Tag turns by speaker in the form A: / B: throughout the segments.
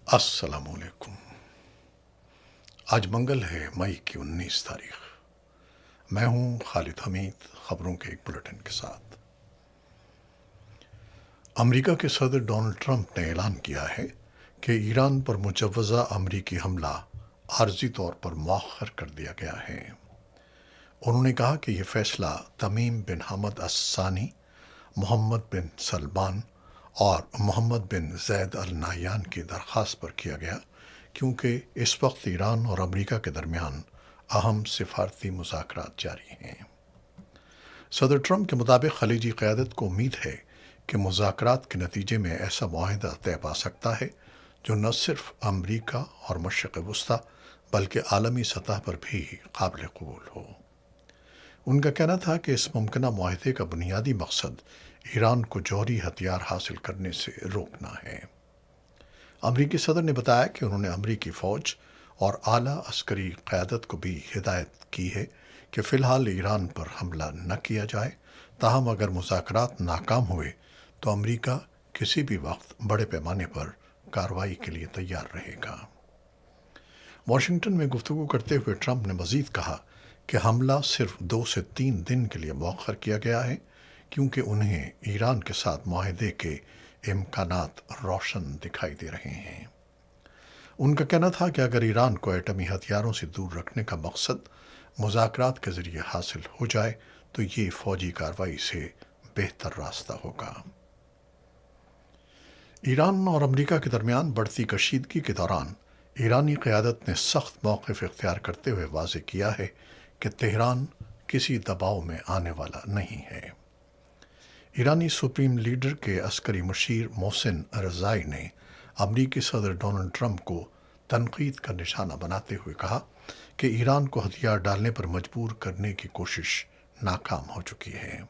A: السلام علیکم۔ آج منگل ہے، مئی کی 19 تاریخ۔ میں ہوں خالد حمید، خبروں کے ایک بلیٹن کے ساتھ۔ امریکہ کے صدر ڈونلڈ ٹرمپ نے اعلان کیا ہے کہ ایران پر مجوزہ امریکی حملہ عارضی طور پر مؤخر کر دیا گیا ہے۔ انہوں نے کہا کہ یہ فیصلہ تمیم بن حمد الثانی، محمد بن سلمان اور محمد بن زید ال نہیان کی درخواست پر کیا گیا، کیونکہ اس وقت ایران اور امریکہ کے درمیان اہم سفارتی مذاکرات جاری ہیں۔ صدر ٹرمپ کے مطابق خلیجی قیادت کو امید ہے کہ مذاکرات کے نتیجے میں ایسا معاہدہ طے پا سکتا ہے جو نہ صرف امریکہ اور مشرق وسطیٰ بلکہ عالمی سطح پر بھی قابل قبول ہو۔ ان کا کہنا تھا کہ اس ممکنہ معاہدے کا بنیادی مقصد ایران کو جوہری ہتھیار حاصل کرنے سے روکنا ہے۔ امریکی صدر نے بتایا کہ انہوں نے امریکی فوج اور اعلیٰ عسکری قیادت کو بھی ہدایت کی ہے کہ فی الحال ایران پر حملہ نہ کیا جائے، تاہم اگر مذاکرات ناکام ہوئے تو امریکہ کسی بھی وقت بڑے پیمانے پر کارروائی کے لیے تیار رہے گا۔ واشنگٹن میں گفتگو کرتے ہوئے ٹرمپ نے مزید کہا کہ حملہ صرف 2 سے 3 دن کے لیے مؤخر کیا گیا ہے، کیونکہ انہیں ایران کے ساتھ معاہدے کے امکانات روشن دکھائی دے رہے ہیں۔ ان کا کہنا تھا کہ اگر ایران کو ایٹمی ہتھیاروں سے دور رکھنے کا مقصد مذاکرات کے ذریعے حاصل ہو جائے تو یہ فوجی کارروائی سے بہتر راستہ ہوگا۔ ایران اور امریکہ کے درمیان بڑھتی کشیدگی کے دوران ایرانی قیادت نے سخت موقف اختیار کرتے ہوئے واضح کیا ہے کہ تہران کسی دباؤ میں آنے والا نہیں ہے۔ ایرانی سپریم لیڈر کے عسکری مشیر محسن رضائی نے امریکی صدر ڈونلڈ ٹرمپ کو تنقید کا نشانہ بناتے ہوئے کہا کہ ایران کو ہتھیار ڈالنے پر مجبور کرنے کی کوشش ناکام ہو چکی ہے۔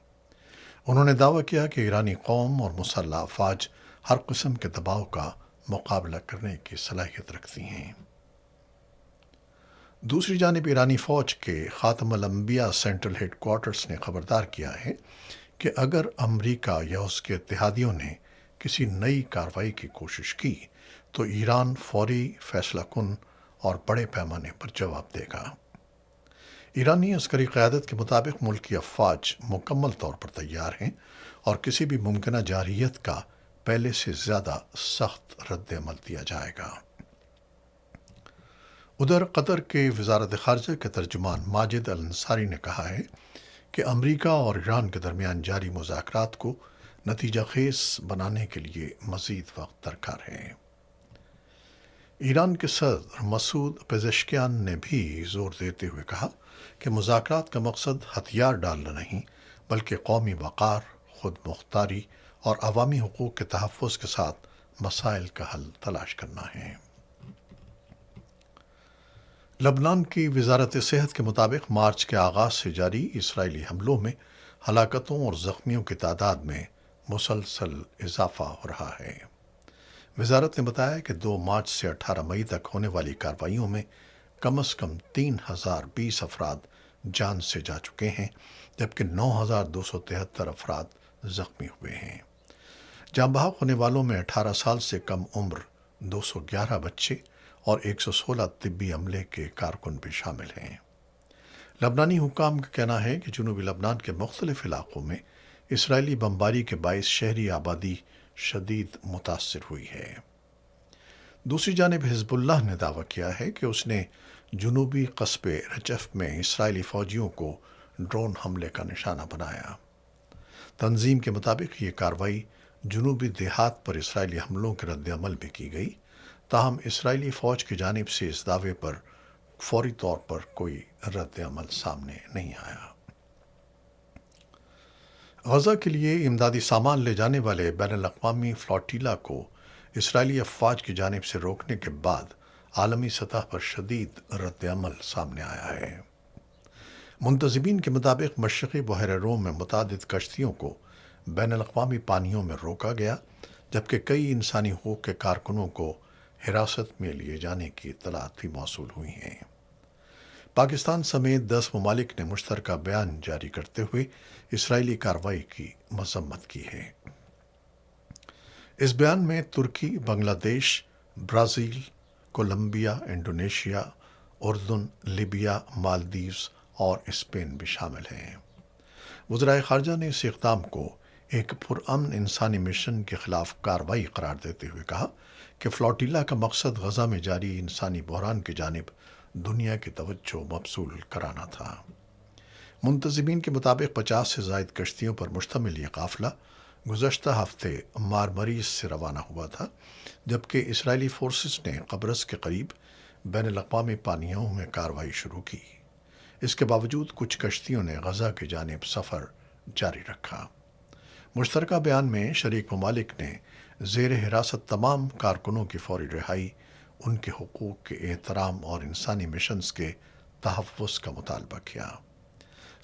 A: انہوں نے دعویٰ کیا کہ ایرانی قوم اور مسلح افواج ہر قسم کے دباؤ کا مقابلہ کرنے کی صلاحیت رکھتی ہیں۔ دوسری جانب ایرانی فوج کے خاتم الانبیاء سینٹرل ہیڈ کوارٹرز نے خبردار کیا ہے کہ اگر امریکہ یا اس کے اتحادیوں نے کسی نئی کارروائی کی کوشش کی تو ایران فوری، فیصلہ کن اور بڑے پیمانے پر جواب دے گا۔ ایرانی عسکری قیادت کے مطابق ملکی افواج مکمل طور پر تیار ہیں اور کسی بھی ممکنہ جارحیت کا پہلے سے زیادہ سخت رد عمل دیا جائے گا۔ ادھر قطر کے وزارت خارجہ کے ترجمان ماجد الانصاری نے کہا ہے کہ امریکہ اور ایران کے درمیان جاری مذاکرات کو نتیجہ خیز بنانے کے لیے مزید وقت درکار ہے۔ ایران کے صدر مسعود پزشکیان نے بھی زور دیتے ہوئے کہا کہ مذاکرات کا مقصد ہتھیار ڈالنا نہیں، بلکہ قومی وقار، خود مختاری اور عوامی حقوق کے تحفظ کے ساتھ مسائل کا حل تلاش کرنا ہے۔ لبنان کی وزارت صحت کے مطابق مارچ کے آغاز سے جاری اسرائیلی حملوں میں ہلاکتوں اور زخمیوں کی تعداد میں مسلسل اضافہ ہو رہا ہے۔ وزارت نے بتایا کہ 2 مارچ سے 18 مئی تک ہونے والی کارروائیوں میں کم از کم 3020 افراد جان سے جا چکے ہیں، جبکہ 9273 افراد زخمی ہوئے ہیں۔ جاں بحق ہونے والوں میں 18 سال سے کم عمر 211 بچے اور 116 طبی عملے کے کارکن بھی شامل ہیں۔ لبنانی حکام کا کہنا ہے کہ جنوبی لبنان کے مختلف علاقوں میں اسرائیلی بمباری کے باعث شہری آبادی شدید متاثر ہوئی ہے۔ دوسری جانب حزب اللہ نے دعویٰ کیا ہے کہ اس نے جنوبی قصبے رجف میں اسرائیلی فوجیوں کو ڈرون حملے کا نشانہ بنایا۔ تنظیم کے مطابق یہ کارروائی جنوبی دیہات پر اسرائیلی حملوں کے رد عمل میں کی گئی، تاہم اسرائیلی فوج کی جانب سے اس دعوے پر فوری طور پر کوئی رد عمل سامنے نہیں آیا۔ غزہ کے لیے امدادی سامان لے جانے والے بین الاقوامی فلاٹیلا کو اسرائیلی افواج کی جانب سے روکنے کے بعد عالمی سطح پر شدید رد عمل سامنے آیا ہے۔ منتظمین کے مطابق مشرقی بحیرہ روم میں متعدد کشتیوں کو بین الاقوامی پانیوں میں روکا گیا، جبکہ کئی انسانی حقوق کے کارکنوں کو حراست میں لیے جانے کی اطلاعات بھی موصول ہوئی ہیں۔ پاکستان سمیت 10 ممالک نے مشترکہ بیان جاری کرتے ہوئے اسرائیلی کارروائی کی مذمت کی ہے۔ اس بیان میں ترکی، بنگلہ دیش، برازیل، کولمبیا، انڈونیشیا، اردن، لیبیا، مالدیوز اور اسپین بھی شامل ہیں۔ وزرائے خارجہ نے اس اقدام کو ایک پرامن انسانی مشن کے خلاف کارروائی قرار دیتے ہوئے کہا کہ فلوٹیلا کا مقصد غزہ میں جاری انسانی بحران کی جانب دنیا کی توجہ مبذول کرانا تھا۔ منتظمین کے مطابق 50 سے زائد کشتیوں پر مشتمل یہ قافلہ گزشتہ ہفتے مارمریس سے روانہ ہوا تھا، جبکہ اسرائیلی فورسز نے قبرص کے قریب بین الاقوامی پانیوں میں کارروائی شروع کی۔ اس کے باوجود کچھ کشتیوں نے غزہ کی جانب سفر جاری رکھا۔ مشترکہ بیان میں شریک ممالک نے زیر حراست تمام کارکنوں کی فوری رہائی، ان کے حقوق کے احترام اور انسانی مشنز کے تحفظ کا مطالبہ کیا۔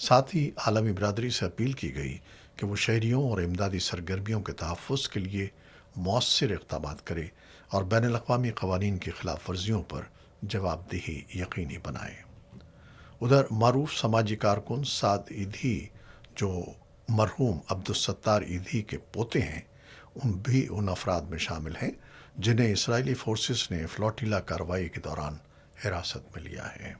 A: ساتھ ہی عالمی برادری سے اپیل کی گئی کہ وہ شہریوں اور امدادی سرگرمیوں کے تحفظ کے لیے مؤثر اقدامات کرے اور بین الاقوامی قوانین کی خلاف ورزیوں پر جواب دہی یقینی بنائے۔ ادھر معروف سماجی کارکن سعد ایدھی، جو مرحوم عبدالستار ایدھی کے پوتے ہیں، ان افراد میں شامل ہیں جنہیں اسرائیلی فورسز نے فلوٹیلا کارروائی کے دوران حراست میں لیا ہے۔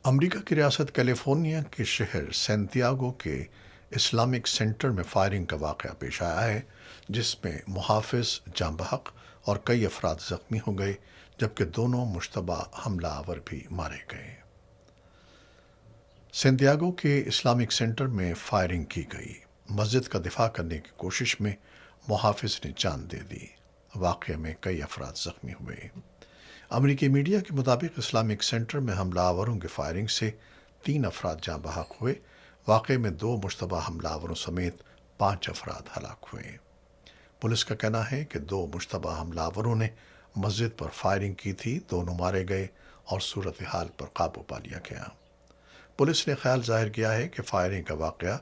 A: امریکہ کی ریاست کیلیفورنیا کے شہر سینتیاگو کے اسلامک سینٹر میں فائرنگ کا واقعہ پیش آیا ہے، جس میں محافظ جاں بحق اور کئی افراد زخمی ہو گئے، جبکہ دونوں مشتبہ حملہ آور بھی مارے گئے۔ سینتیاگو کے اسلامک سینٹر میں فائرنگ کی گئی۔ مسجد کا دفاع کرنے کی کوشش میں محافظ نے جان دے دی۔ واقعے میں کئی افراد زخمی ہوئے۔ امریکی میڈیا کے مطابق اسلامک سینٹر میں حملہ آوروں کی فائرنگ سے 3 افراد جاں بحق ہوئے۔ واقعے میں 2 مشتبہ حملہ آوروں سمیت 5 افراد ہلاک ہوئے۔ پولیس کا کہنا ہے کہ 2 مشتبہ حملہ آوروں نے مسجد پر فائرنگ کی تھی، دونوں مارے گئے اور صورتحال پر قابو پا لیا گیا۔ پولیس نے خیال ظاہر کیا ہے کہ فائرنگ کا واقعہ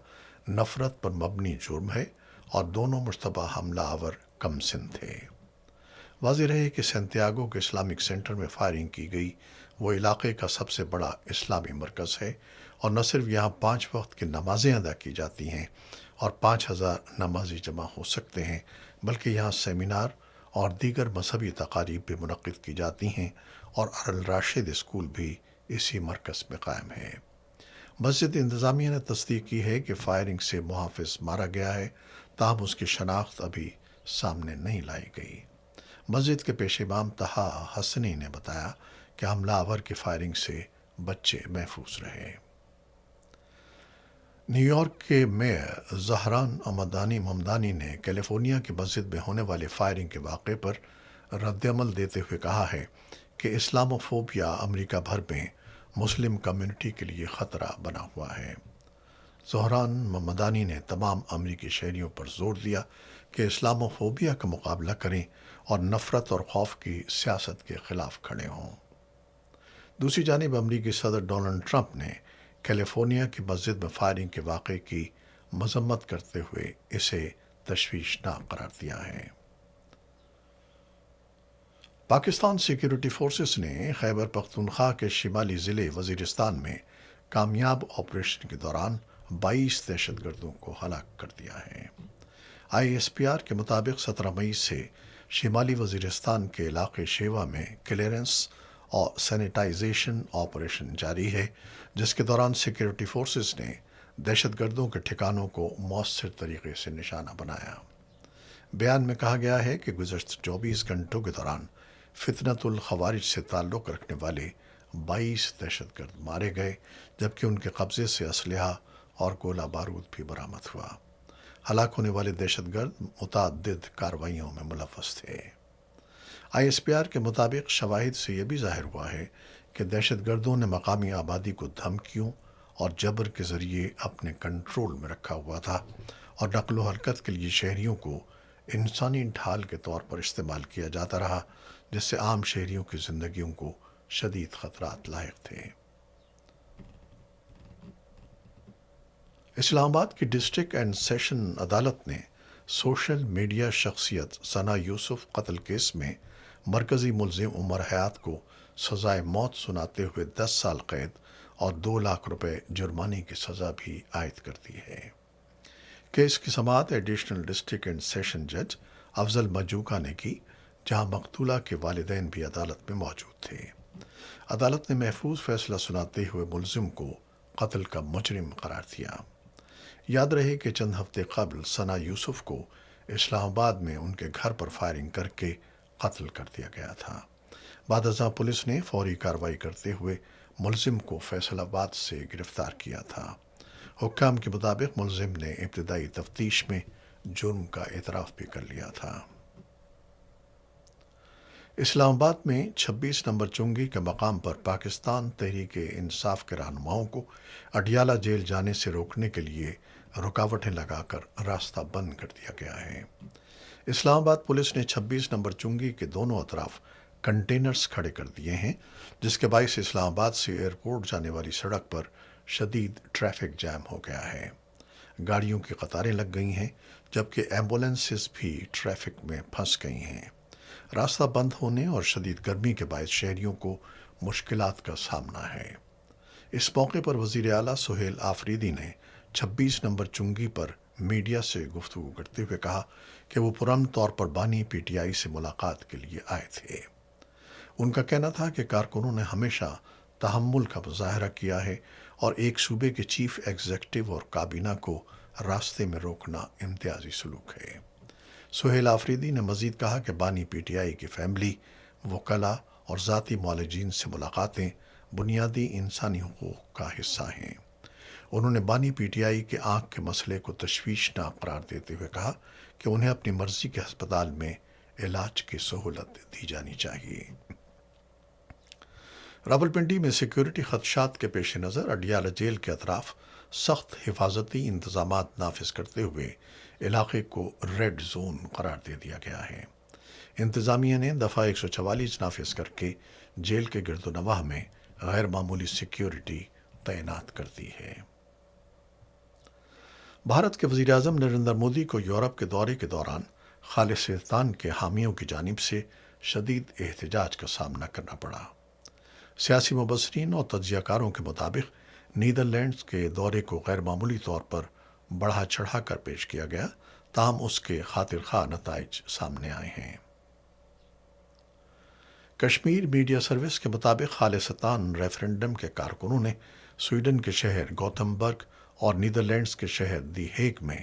A: نفرت پر مبنی جرم ہے اور دونوں مشتبہ حملہ آور کم سن تھے۔ واضح رہے کہ سینتیاگو کے اسلامک سینٹر میں فائرنگ کی گئی وہ علاقے کا سب سے بڑا اسلامی مرکز ہے، اور نہ صرف یہاں 5 وقت کی نمازیں ادا کی جاتی ہیں اور 5000 نمازی جمع ہو سکتے ہیں، بلکہ یہاں سیمینار اور دیگر مذہبی تقاریب بھی منعقد کی جاتی ہیں، اور الراشد اسکول بھی اسی مرکز میں قائم ہے۔ مسجد انتظامیہ نے تصدیق کی ہے کہ فائرنگ سے محافظ مارا گیا ہے، تاہم اس کی شناخت ابھی سامنے نہیں لائی گئی۔ مسجد کے پیش امام طہا حسنی نے بتایا کہ حملہ آور کی فائرنگ سے بچے محفوظ رہے۔ نیو یارک کے میئر زہران ممدانی نے کیلیفورنیا کی مسجد میں ہونے والے فائرنگ کے واقعے پر رد عمل دیتے ہوئے کہا ہے کہ اسلاموفوبیا امریکہ بھر میں مسلم کمیونٹی کے لیے خطرہ بنا ہوا ہے۔ زہران ممدانی نے تمام امریکی شہریوں پر زور دیا کہ اسلاموفوبیا کا مقابلہ کریں اور نفرت اور خوف کی سیاست کے خلاف کھڑے ہوں۔ دوسری جانب امریکی صدر ڈونلڈ ٹرمپ نے کیلیفورنیا کی مسجد میں فائرنگ کے واقعے کی مذمت کرتے ہوئے اسے تشویشناک قرار دیا ہے۔ پاکستان سیکیورٹی فورسز نے خیبر پختونخوا کے شمالی ضلع وزیرستان میں کامیاب آپریشن کے دوران 22 دہشت گردوں کو ہلاک کر دیا ہے۔ آئی ایس پی آر کے مطابق 17 مئی سے شمالی وزیرستان کے علاقے شیوا میں کلیئرنس اور سینیٹائزیشن آپریشن جاری ہے، جس کے دوران سیکیورٹی فورسز نے دہشت گردوں کے ٹھکانوں کو مؤثر طریقے سے نشانہ بنایا۔ بیان میں کہا گیا ہے کہ گزشتہ 24 گھنٹوں کے دوران فتنۃ الخوارج سے تعلق رکھنے والے 22 دہشت گرد مارے گئے، جبکہ ان کے قبضے سے اسلحہ اور گولہ بارود بھی برآمد ہوا۔ ہلاک ہونے والے دہشت گرد متعدد کارروائیوں میں ملوث تھے۔ آئی ایس پی آر کے مطابق شواہد سے یہ بھی ظاہر ہوا ہے کہ دہشت گردوں نے مقامی آبادی کو دھمکیوں اور جبر کے ذریعے اپنے کنٹرول میں رکھا ہوا تھا، اور نقل و حرکت کے لیے شہریوں کو انسانی ڈھال کے طور پر استعمال کیا جاتا رہا، جس سے عام شہریوں کی زندگیوں کو شدید خطرات لاحق تھے۔ اسلام آباد کی ڈسٹرکٹ اینڈ سیشن عدالت نے سوشل میڈیا شخصیت ثنا یوسف قتل کیس میں مرکزی ملزم عمر حیات کو سزائے موت سناتے ہوئے 10 سال قید اور 2 لاکھ روپے جرمانے کی سزا بھی عائد کر دی ہے۔ کیس کی سماعت ایڈیشنل ڈسٹرکٹ اینڈ سیشن جج افضل مجوکا نے کی، جہاں مقتولہ کے والدین بھی عدالت میں موجود تھے۔ عدالت نے محفوظ فیصلہ سناتے ہوئے ملزم کو قتل کا مجرم قرار دیا۔ یاد رہے کہ چند ہفتے قبل ثنا یوسف کو اسلام آباد میں ان کے گھر پر فائرنگ کر کے قتل کر دیا گیا تھا۔ بعد ازاں پولیس نے فوری کارروائی کرتے ہوئے ملزم کو فیصل آباد سے گرفتار کیا تھا۔ حکام کے مطابق ملزم نے ابتدائی تفتیش میں جرم کا اعتراف بھی کر لیا تھا۔ اسلام آباد میں 26 نمبر چنگی کے مقام پر پاکستان تحریک انصاف کے رہنماؤں کو اڈیالہ جیل جانے سے روکنے کے لیے رکاوٹیں لگا کر راستہ بند کر دیا گیا ہے۔ اسلام آباد پولیس نے 26 نمبر چنگی کے دونوں اطراف کنٹینرز کھڑے کر دیے ہیں، جس کے باعث اسلام آباد سے ایئرپورٹ جانے والی سڑک پر شدید ٹریفک جام ہو گیا ہے۔ گاڑیوں کی قطاریں لگ گئی ہیں، جبکہ ایمبولینسز بھی ٹریفک میں پھنس گئی ہیں۔ راستہ بند ہونے اور شدید گرمی کے باعث شہریوں کو مشکلات کا سامنا ہے۔ اس موقع پر وزیر اعلیٰ سہیل آفریدی نے 26 نمبر چنگی پر میڈیا سے گفتگو کرتے ہوئے کہا کہ وہ پرامن طور پر بانی پی ٹی آئی سے ملاقات کے لیے آئے تھے۔ ان کا کہنا تھا کہ کارکنوں نے ہمیشہ تحمل کا مظاہرہ کیا ہے اور ایک صوبے کے چیف ایگزیکٹو اور کابینہ کو راستے میں روکنا امتیازی سلوک ہے۔ سہیل آفریدی نے مزید کہا کہ بانی پی ٹی آئی کی فیملی، وکلاء اور ذاتی معالجین سے ملاقاتیں بنیادی انسانی حقوق کا حصہ ہیں۔ انہوں نے بانی پی ٹی آئی کے آنکھ کے مسئلے کو تشویشناک قرار دیتے ہوئے کہا کہ انہیں اپنی مرضی کے ہسپتال میں علاج کی سہولت دی جانی چاہیے۔ راولپنڈی میں سیکیورٹی خدشات کے پیش نظر اڈیالہ جیل کے اطراف سخت حفاظتی انتظامات نافذ کرتے ہوئے علاقے کو ریڈ زون قرار دے دیا گیا ہے۔ انتظامیہ نے دفعہ 144 نافذ کر کے جیل کے گرد و نواح میں غیر معمولی سیکیورٹی تعینات کر دی ہے۔ بھارت کے وزیر اعظم نریندر مودی کو یورپ کے دورے کے دوران خالصتان کے حامیوں کی جانب سے شدید احتجاج کا سامنا کرنا پڑا۔ سیاسی مبصرین اور تجزیہ کاروں کے مطابق نیدرلینڈز کے دورے کو غیر معمولی طور پر بڑھا چڑھا کر پیش کیا گیا، تاہم اس کے خاطر خواہ نتائج سامنے آئے ہیں۔ کشمیر میڈیا سروس کے مطابق خالصتان ریفرنڈم کے کارکنوں نے سویڈن کے شہر گوتھمبرگ اور نیدرلینڈز کے شہر دی ہیگ میں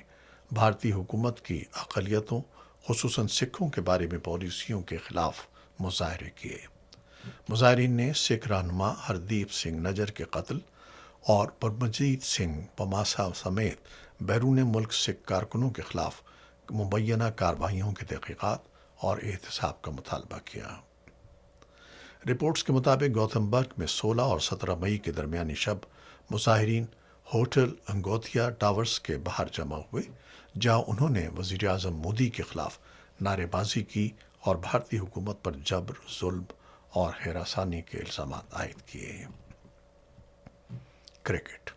A: بھارتی حکومت کی اقلیتوں، خصوصاً سکھوں کے بارے میں پالیسیوں کے خلاف مظاہرے کیے۔ مظاہرین نے سکھ رہنما ہردیپ سنگھ نجر کے قتل اور پرمجیت سنگھ پماسا سمیت بیرون ملک سکھ کارکنوں کے خلاف مبینہ کارروائیوں کی تحقیقات اور احتساب کا مطالبہ کیا۔ رپورٹس کے مطابق گوتھمبرگ میں 16 اور 17 مئی کے درمیانی شب مظاہرین ہوٹل انگوتھیا ٹاورز کے باہر جمع ہوئے، جہاں انہوں نے وزیر اعظم مودی کے خلاف نعرے بازی کی اور بھارتی حکومت پر جبر، ظلم اور ہراسانی کے الزامات عائد کیے۔ کرکٹ۔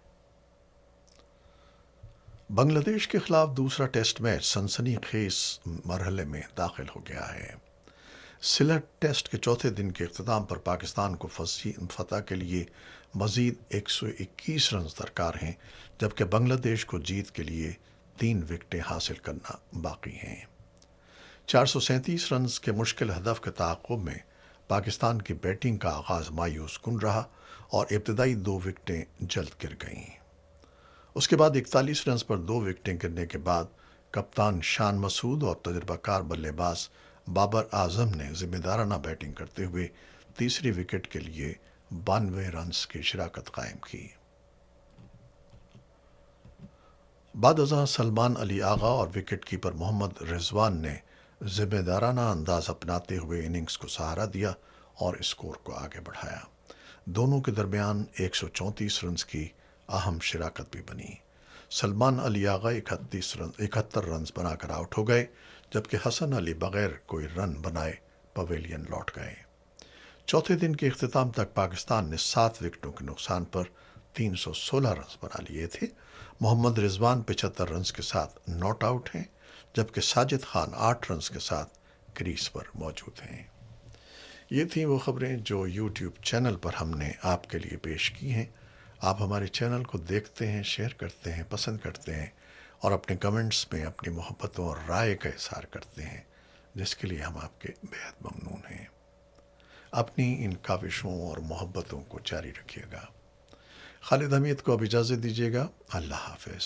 A: بنگلہ دیش کے خلاف دوسرا ٹیسٹ میچ سنسنی خیز مرحلے میں داخل ہو گیا ہے۔ سلٹ ٹیسٹ کے چوتھے دن کے اختتام پر پاکستان کو فتح کے لیے مزید 121 رنز درکار ہیں، جبکہ بنگلہ دیش کو جیت کے لیے 3 وکٹیں حاصل کرنا باقی ہیں۔ 437 رنز کے مشکل ہدف کے تعاقب میں پاکستان کی بیٹنگ کا آغاز مایوس کن رہا اور ابتدائی 2 وکٹیں جلد گر گئیں۔ اس کے بعد 41 رنز پر 2 وکٹیں گرنے کے بعد کپتان شان مسعود اور تجربہ کار بلے باز بابر اعظم نے ذمہ دارانہ بیٹنگ کرتے ہوئے تیسری وکٹ کے لیے 92 رنز کی شراکت قائم کی۔ بعد ازاں سلمان علی آغا اور وکٹ کیپر محمد رضوان نے ذمہ دارانہ انداز اپناتے ہوئے اننگز کو سہارا دیا اور اسکور کو آگے بڑھایا۔ دونوں کے درمیان 134 رنز کی اہم شراکت بھی بنی۔ سلمان علی آغا 71 رنز بنا کر آؤٹ ہو گئے، جبکہ حسن علی بغیر کوئی رن بنائے پویلین لوٹ گئے۔ چوتھے دن کے اختتام تک پاکستان نے 7 وکٹوں کے نقصان پر 316 رنز بنا لیے تھے۔ محمد رضوان 75 رنز کے ساتھ ناٹ آؤٹ ہیں، جبکہ ساجد خان 8 رنز کے ساتھ کریز پر موجود ہیں۔ یہ تھیں وہ خبریں جو یوٹیوب چینل پر ہم نے آپ کے لیے پیش کی ہیں۔ آپ ہمارے چینل کو دیکھتے ہیں، شیئر کرتے ہیں، پسند کرتے ہیں اور اپنے کمنٹس میں اپنی محبتوں اور رائے کا اظہار کرتے ہیں۔ جس کے لیے ہم آپ کے بےحد ممنون ہیں۔ اپنی ان کاوشوں اور محبتوں کو جاری رکھیے گا۔ خالد حمید کو اب اجازت دیجیے گا۔ اللہ حافظ۔